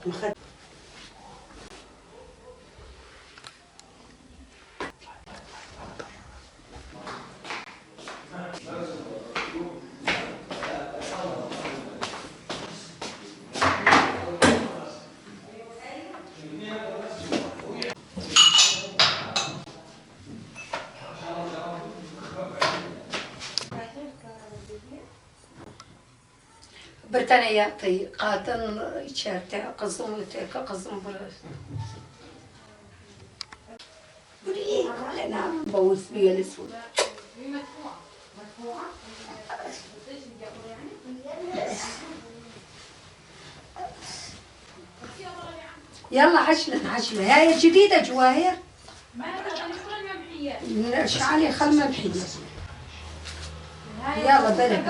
Bir tane yattı, kadın içeride, kızım öteki, kızım burası. Buraya ne yapayım, boğuz bir yeri su. يلا حشلن حشلة هاي جديدة جواهر شعلي خل ممحية يلا بلد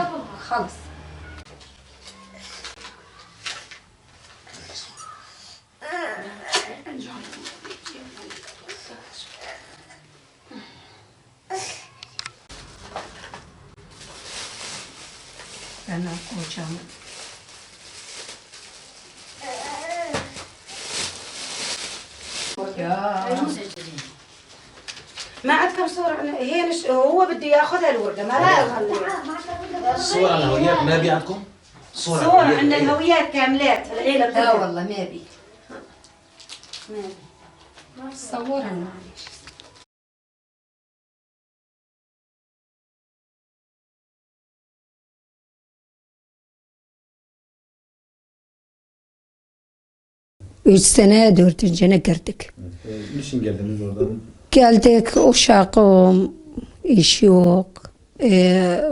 خلص أنا kocam. ما عندكم صور هي هو بده ياخذها الورده ما لا يخليها صور عن الهويات ما بي عندكم؟ صور عندنا الهويات كاملات العيله لا والله ما بي صورها معلش Üç sene, dördüncü sene girdik. Niçin geldiniz oradan? Geldik, uşağım, iş yok.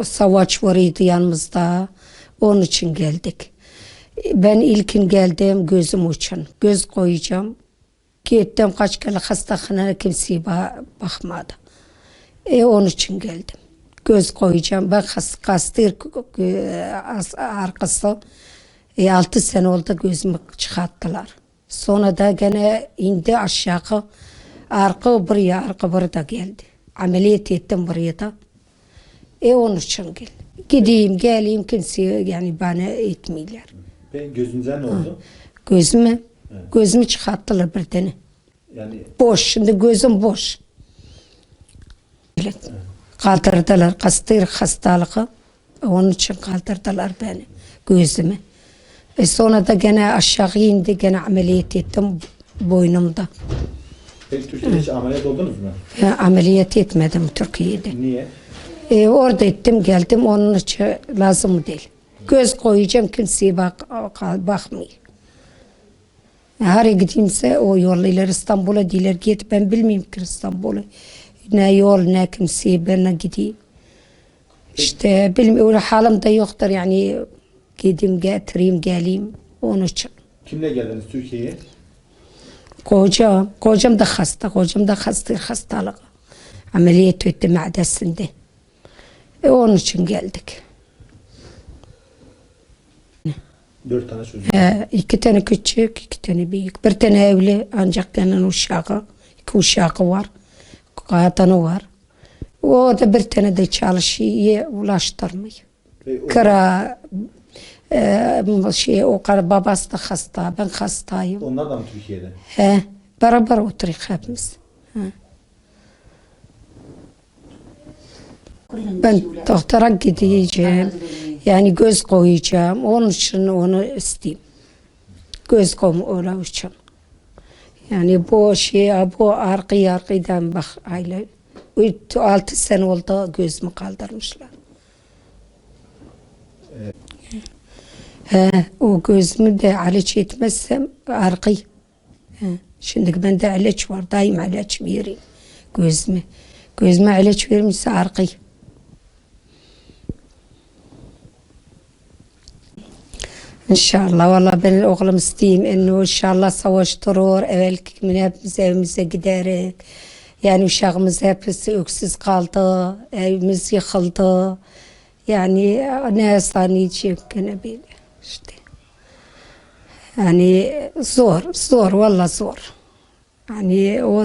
Savaş vardı yanımızda. Onun için geldik. Ben ilkin geldim gözüm uçan. Göz koyacağım. Gittim kaç kere hastahaneye kimseye bakmadı. Onun için geldim. Göz koyacağım. Ben kastır arkası 6 sene oldu gözümü çıkarttılar. Sonra da gene indi aşağı. Arka buraya da geldi. Ameliyat ettim buraya da. Onun için geldim. Gideyim geleyim kimseye yani bana etmiyorlar. Peki gözünüze ne oldu? Gözümü, Evet. gözümü çıkarttılar bir tane. Yani Boş, şimdi gözüm boş. Evet. Kaldırdılar, kastır hastalığı. Onun için kaldırdılar beni, gözümü. Sonra da gene aşağı indi, gene ameliyat ettim boynumda. peki Türkiye'de hiç ameliyat oldunuz mu? Ameliyat etmedim Türkiye'de. Niye? Orada ettim geldim, onun için lazım değil. Göz koyacağım, kimseye bakmıyor. Her gideyimse o yollar İstanbul'a diler git, ben bilmiyorum ki İstanbul'a. Ne yol ne kimseye ben gideyim. İşte bilmiyorum, halim de yoktur yani gideyim getireyim geleyim onun için. Kimle geldiniz Türkiye'ye? Kocam da hasta, hastalık. Ameliyat etti madesinde. Onun için geldik. 4 tane çocuk. 2 tane küçük, 2 tane büyük. Bir tane evli ancak gene uşağı, 2 uşağı var. Kadını var. O da bir tane de çalışıyor, ulaştırmıyor. Kira, o kadar babası da hasta, ben hastayım. Onlar da mı Türkiye'de? Beraber oturuyoruz hepimiz. Ben doktora gideceğim. Yani göz koyacağım. Onun için onu isteyeyim. Göz koyma için. Yani bu arkadan bak aile. 6 sene oldu gözümü kaldırmışlar. O gözümü de ilaç etmezsem arkayı. Şimdi bende ilaç var. Daim ilaç vereyim gözüme. Gözüme ilaç verirse arkayı. İnşallah valla ben oğlum isteyeyim ennu inşallah savaştırır evvelki gün hepimiz evimize giderek yani uşağımız hepsi öksüz kaldı evimiz yıkıldı yani ne sanıyacağım gene böyle işte yani zor valla zor yani o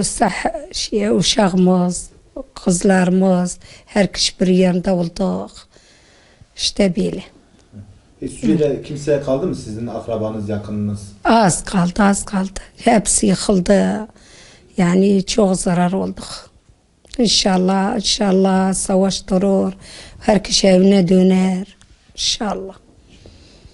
uşağımız kızlarımız herkes bir yerinde olduk işte böyle. Suriye'de kimse kaldı mı sizin akrabanız, yakınınız? Az kaldı, az kaldı. Hepsi yıkıldı. Yani çok zarar olduk. İnşallah, inşallah savaş durur. Herkes evine döner. İnşallah.